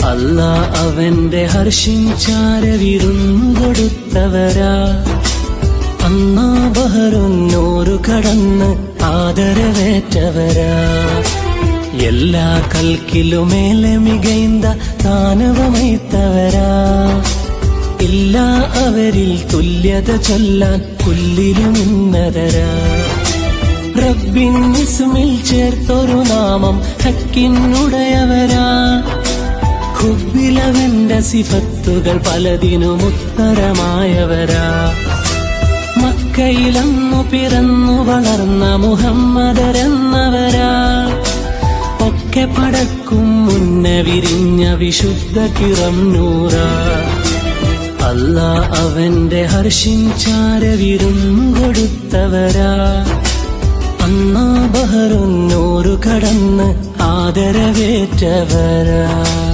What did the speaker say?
അല്ലാ അവന്റെ ഹർഷിഞ്ചാര വിരുന്നൊടുത്തവരാ. അന്നാ ബഹറുന്നൂറ് കടന്ന് ആദരവേറ്റവരാ. എല്ലാ കൽക്കിലുമേലെ മികൈന്ത ദാനവമൈത്തവരാ. ഇല്ല അവരിൽ തുല്യത ചൊല്ലാൻ കുല്ലിലും ഉന്നതരാ. റബ്ബിൻ ഇസ്മിൽ ചേർത്തൊരു നാമം ഹക്കിനുടയവരാ. ഹുബ്ബിലവന്റെ സിഫത്തുകൾ പലതിനും ഉത്തരമായവരാ. മക്കയിലന്നു പിറന്നു വളർന്ന മുഹമ്മദരെന്നവരാ. ഒക്കെ പടക്കും മുന്നേ വിരിഞ്ഞ വിശുദ്ധ കിറം നൂറാ. അല്ലാ അവന്റെ ഹർഷിഞ്ചാര വിരുന്നൊടുത്തവരാ. അന്നാ ബഹറുന്നൂറ് കടന്ന് ആദരവേറ്റവരാ.